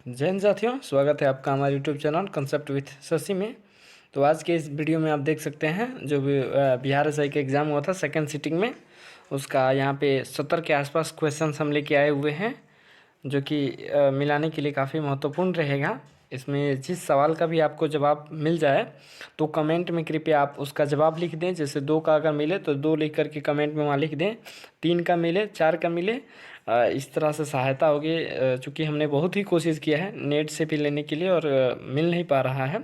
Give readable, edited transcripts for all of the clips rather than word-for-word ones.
जय हिंद साथियों, स्वागत है आपका हमारे YouTube channel concept with Shashi में। तो आज के इस वीडियो में आप देख सकते हैं जो भी बिहार एसआई का एग्ज़ाम हुआ था सेकंड सिटिंग में, उसका यहाँ पे 70 के आसपास क्वेश्चन हम लेके आए हुए हैं, जो कि मिलाने के लिए काफ़ी महत्वपूर्ण रहेगा। इसमें जिस सवाल का भी आपको जवाब मिल जाए तो कमेंट में कृपया आप उसका जवाब लिख दें। जैसे 2 का अगर मिले तो 2 लिख करके कमेंट में वहाँ लिख दें, 3 का मिले, 4 का मिले, इस तरह से सहायता होगी। चूँकि हमने बहुत ही कोशिश किया है नेट से भी लेने के लिए और मिल नहीं पा रहा है।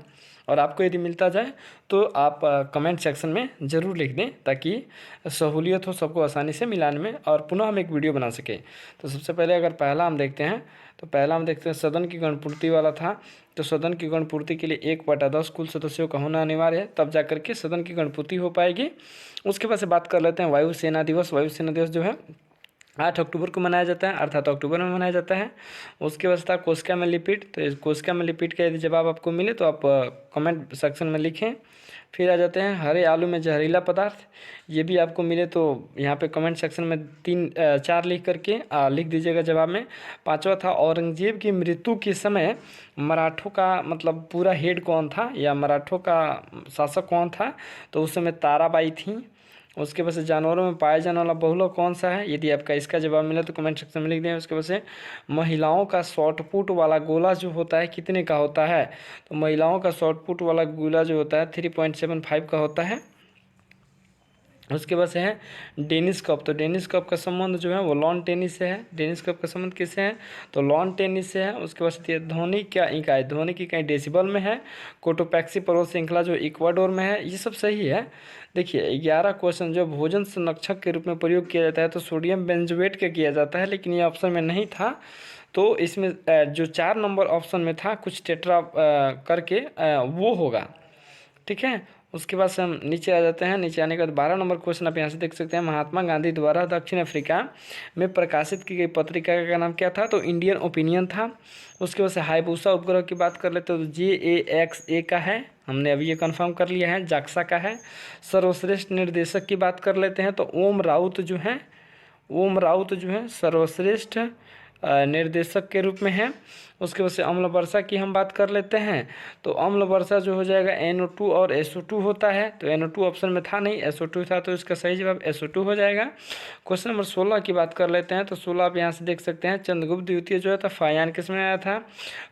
और आपको यदि मिलता जाए तो आप कमेंट सेक्शन में ज़रूर लिख दें, ताकि सहूलियत हो सबको आसानी से मिलाने में और पुनः हम एक वीडियो बना सकें। तो सबसे पहले अगर पहला हम देखते हैं तो पहला हम देखते हैं सदन की गणपूर्ति वाला था। तो सदन की गणपूर्ति के लिए 1/10 कुल सदस्यों का होना अनिवार्य है, तब जाकर के सदन की गणपूर्ति हो पाएगी। उसके बाद से बात कर लेते हैं वायुसेना दिवस। वायुसेना दिवस जो है 8 अक्टूबर को मनाया जाता है, अर्थात अक्टूबर में मनाया जाता है। उसके बाद था कोशिका में लिपिड। तो इस कोशिका में लिपिड का यदि जवाब आपको मिले तो आप कमेंट सेक्शन में लिखें। फिर आ जाते हैं हरे आलू में जहरीला पदार्थ। ये भी आपको मिले तो यहाँ पे कमेंट सेक्शन में 4 लिख करके लिख दीजिएगा जवाब में। 5वां था औरंगजेब की मृत्यु के समय मराठों का मतलब पूरा हेड कौन था या मराठों का शासक कौन था, तो उस समय ताराबाई थी। उसके बाद से जानवरों में पाया जाने वाला बहुलक कौन सा है, यदि आपका इसका जवाब मिला तो कमेंट सेक्शन में लिख दें। उसके बाद से महिलाओं का शॉर्ट पुट वाला गोला जो होता है कितने का होता है, तो महिलाओं का शॉर्ट पुट वाला गोला जो होता है 3.75 का होता है। उसके बाद से है डेनिस कप। तो डेनिस कप का संबंध जो है वो लॉन टेनिस से है। डेनिस कप का संबंध किससे है, तो लॉन टेनिस से है। उसके बाद से ध्वनि क्या इकाई, ध्वनि की इकाई डेसिबल में है। कोटोपैक्सी पर्वत श्रृंखला जो इक्वाडोर में है, ये सब सही है। देखिए 11 क्वेश्चन जो भोजन संरक्षक के रूप में प्रयोग किया जाता है तो सोडियम बेंजोएट का किया जाता है, लेकिन ये ऑप्शन में नहीं था। तो इसमें जो 4 नंबर ऑप्शन में था कुछ टेट्रा करके वो होगा, ठीक है। उसके बाद से हम नीचे आ जाते हैं। नीचे आने के बाद 12 नंबर क्वेश्चन आप यहाँ से देख सकते हैं। महात्मा गांधी द्वारा दक्षिण अफ्रीका में प्रकाशित की गई पत्रिका का नाम क्या था, तो इंडियन ओपिनियन था। उसके बाद से हाइबूसा उपग्रह की बात कर लेते हैं तो JAXA का है, हमने अभी ये कंफर्म कर लिया है, जाक्सा का है। सर्वश्रेष्ठ निर्देशक की बात कर लेते हैं तो ओम राउत जो है सर्वश्रेष्ठ निर्देशक के रूप में है। उसके बाद से अम्ल वर्षा की हम बात कर लेते हैं तो अम्ल वर्षा जो हो जाएगा NO2 और SO2 होता है। तो NO2 ऑप्शन में था नहीं, SO2 था, तो इसका सही जवाब SO2 हो जाएगा। क्वेश्चन नंबर 16 की बात कर लेते हैं तो 16 आप यहाँ से देख सकते हैं। चंद्रगुप्त द्वितीय जो है था फायान किसमें आया था,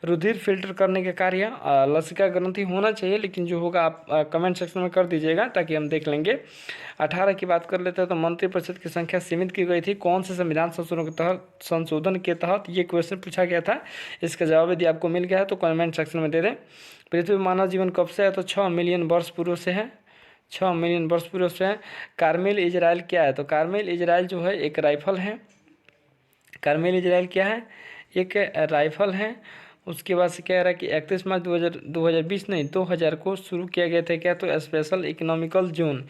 रुधिर फिल्टर करने के कार्य लसिका ग्रंथि होना चाहिए, लेकिन जो होगा आप कमेंट सेक्शन में कर दीजिएगा ताकि हम देख लेंगे। 18 की बात कर लेते हैं तो मंत्रिपरिषद की संख्या सीमित की गई थी कौन से संविधान संशोधन के तहत, ये क्वेश्चन पूछा गया था। इसका जवाब यदि आपको मिल गया है तो कमेंट सेक्शन में दे दें। पृथ्वी में मानव जीवन कब से है, तो 6 मिलियन वर्ष पूर्व से है, 6 मिलियन वर्ष पूर्व से है। कार्मेल इजराइल क्या है, तो कार्मेल इजराइल जो है एक राइफल है। कार्मेल इजराइल क्या है, एक राइफल है। उसके बाद से कह रहा है कि 31 मार्च 2020 नहीं 2000 को शुरू किया गया था क्या, तो स्पेशल इकोनॉमिकल जोन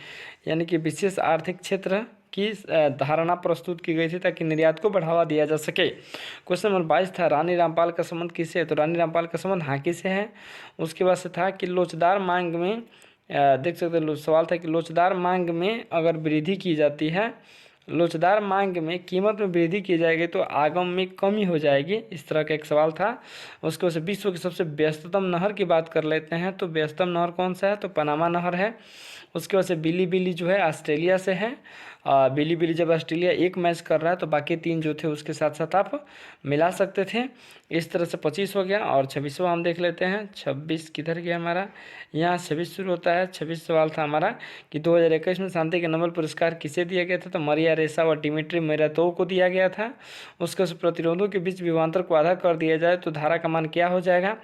यानी कि विशेष आर्थिक क्षेत्र की धारणा प्रस्तुत की गई थी ताकि निर्यात को बढ़ावा दिया जा सके। क्वेश्चन नंबर 22 था रानी रामपाल का संबंध किससे है, तो रानी रामपाल का संबंध हाकी से है। उसके बाद से था कि लोचदार मांग में देख सकते हैं सवाल था कि लोचदार मांग में अगर वृद्धि की जाती है, लोचदार मांग में कीमत में वृद्धि की जाएगी तो आगम में कमी हो जाएगी, इस तरह का एक सवाल था। उसके बाद से विश्व की सबसे व्यस्ततम नहर की बात कर लेते हैं तो व्यस्ततम नहर कौन सा है, तो पनामा नहर है। उसके बाद से बिली जो है ऑस्ट्रेलिया से है। बिली जब ऑस्ट्रेलिया एक मैच कर रहा है तो बाकी 3 जो थे उसके साथ साथ आप मिला सकते थे। इस तरह से 25 हो गया। और 26वां हम देख लेते हैं। 26 किधर गया हमारा, यहाँ 26 शुरू होता है। 26 सवाल था हमारा कि 2021 में शांति के नोबेल पुरस्कार किसे दिया गया था, तो मरिया रेसा व डिमिट्री मेरातोव को दिया गया था। उसके प्रतिरोधों के बीच विभवांतर को आधा कर दिया जाए तो धारा का मान क्या हो जाएगा।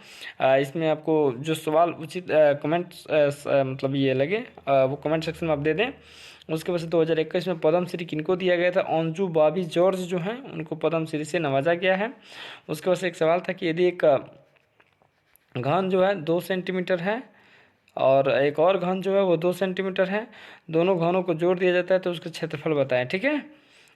इसमें आपको जो सवाल उचित कमेंट मतलब ये लगे वो कमेंट सेक्शन में आप दे दें। उसके बाद से 2021 में पद्मश्री किनको दिया गया था, अंजू बॉबी जॉर्ज जो हैं उनको पद्मश्री से नवाजा गया है। उसके बाद से एक सवाल था कि यदि एक घन जो है 2 सेंटीमीटर है और एक और घन जो है वो 2 सेंटीमीटर है, दोनों घनों को जोड़ दिया जाता है तो उसका क्षेत्रफल बताएं, ठीक है।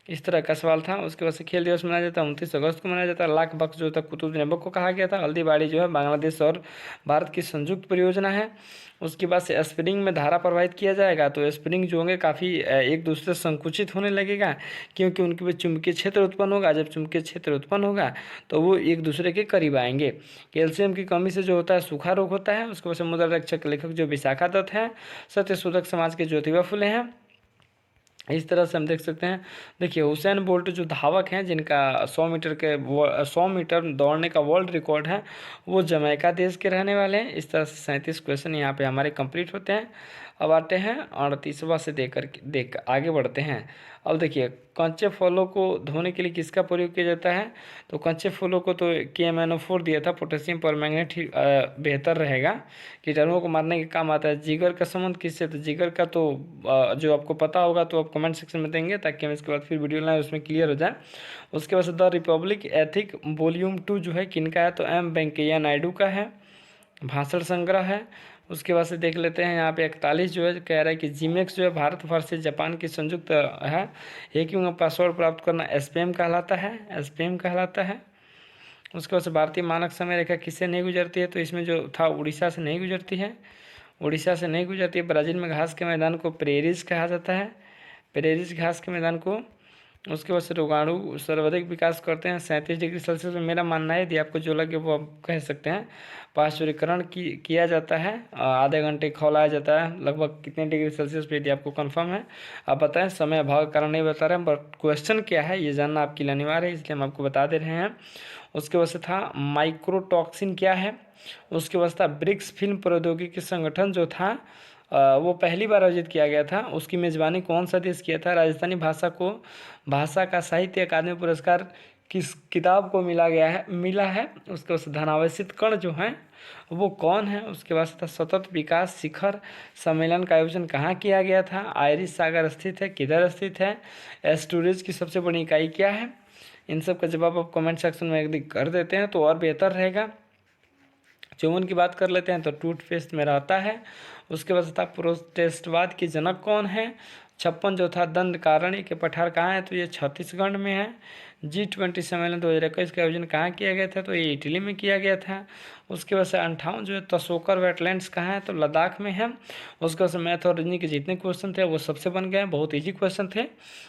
इस तरह का सवाल था। उसके बाद से खेल दिवस मनाया जाता है 29 अगस्त को मनाया जाता है। लाख बख्श जो था कुतुबुद्दीन ऐबक को कहा गया था। हल्दीबाड़ी जो है बांग्लादेश और भारत की संयुक्त परियोजना है। उसके बाद से स्प्रिंग में धारा प्रवाहित किया जाएगा, तो स्प्रिंग जो होंगे काफ़ी एक दूसरे से संकुचित होने लगेगा, क्योंकि उनके बीच चुंबकीय क्षेत्र उत्पन्न होगा। जब चुंबकीय क्षेत्र उत्पन्न होगा तो वो एक दूसरे के करीब आएंगे। कैल्शियम की कमी से जो होता है सूखा रोग होता है। उसके बाद से मुद्रा रक्षक लेखक जो विशाखा दत्त है। सत्यशोधक समाज के ज्योतिबा फुले हैं। इस तरह से हम देख सकते हैं। देखिए हुसैन बोल्ट जो धावक हैं जिनका 100 मीटर दौड़ने का वर्ल्ड रिकॉर्ड है, वो जमैका देश के रहने वाले हैं। इस तरह से 37 क्वेश्चन यहाँ पे हमारे कंप्लीट होते हैं। अब आते हैं 38वां से देख आगे बढ़ते हैं। अब देखिए कच्चे फलों को धोने के लिए किसका प्रयोग किया जाता है, तो कच्चे फलों को तो KMnO4 दिया था, पोटेशियम परमैंगनेट ही बेहतर रहेगा, कीटाणुओं को मारने के काम आता है। जिगर का संबंध किससे, तो जिगर का तो जो आपको पता होगा तो आप कमेंट सेक्शन में देंगे, ताकि हम इसके बाद फिर वीडियो लाएँ उसमें क्लियर हो जाए। उसके बाद द रिपब्लिक एथिक वॉल्यूम 2 जो है किनका है, तो M वेंकैया नायडू का है, भाषण संग्रह है। उसके बाद से देख लेते हैं यहाँ पे 41 जो है कह रहा है कि जीमेक्स जो है भारत वर्सेस जापान की संयुक्त है। हैकिंग में पासवर्ड प्राप्त करना SPM कहलाता है, SPM कहलाता है। उसके बाद से भारतीय मानक समय रेखा किससे नहीं गुजरती है, तो इसमें जो था उड़ीसा से नहीं गुजरती है, उड़ीसा से नहीं गुजरती है। ब्राज़ील में घास के मैदान को प्रेरिस कहा जाता है, प्रेरिस घास के मैदान को। उसके बाद से रोगाणु सर्वाधिक विकास करते हैं 37 डिग्री सेल्सियस में, मेरा मानना है। यदि आपको जो लगे वो आप कह सकते हैं। पाश्चुरीकरण किया जाता है, आधे घंटे खौलाया जाता है, लगभग कितने डिग्री सेल्सियस पे, यदि आपको कंफर्म है आप बताएं। समय अभाव के कारण नहीं बता रहे हैं, बट क्वेश्चन क्या है ये जानना आपके लिए अनिवार्य है, इसलिए हम आपको बता दे रहे हैं। उसके बाद से था माइक्रोटॉक्सिन क्या है। उसके बाद था ब्रिक्स फिल्म प्रौद्योगिकी संगठन जो था वो पहली बार आयोजित किया गया था। उसकी मेज़बानी कौन सा देश किया था। राजस्थानी भाषा को भाषा का साहित्य अकादमी पुरस्कार किस किताब को मिला है। उसके बाद धनावेशित कण जो हैं वो कौन है। उसके बाद था सतत विकास शिखर सम्मेलन का आयोजन कहाँ किया गया था। आयरिश सागर स्थित है, किधर स्थित है। एस्टोरेज की सबसे बड़ी इकाई क्या है। इन सब का जवाब आप कमेंट सेक्शन में एक कर देते हैं तो और बेहतर रहेगा। चौवन की बात कर लेते हैं तो टूथपेस्ट में रहता है। उसके बाद था प्रोटेस्टवाद के जनक कौन है। 56 जो था दंडकारण्य के पठार कहाँ है, तो ये छत्तीसगढ़ में है। G20 सम्मेलन 2021 का आयोजन कहाँ किया गया था, तो ये इटली में किया गया था। उसके बाद से 58 जो है तसोकर वेटलैंड्स कहाँ है, तो लद्दाख में है। उसके बाद से मैथ और रीजनिंग के जितने क्वेश्चन थे वो सबसे बन गए, बहुत ईजी क्वेश्चन थे,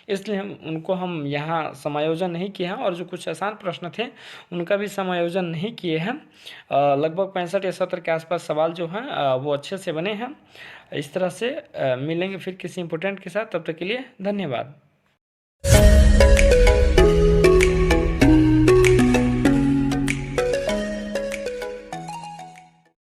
इसलिए हम यहाँ समायोजन नहीं किए हैं। और जो कुछ आसान प्रश्न थे उनका भी समायोजन नहीं किए हैं। लगभग 65 या 70 के आसपास सवाल जो हैं वो अच्छे से बने हैं। इस तरह से मिलेंगे फिर किसी इंपॉर्टेंट के साथ, तब तक के लिए धन्यवाद।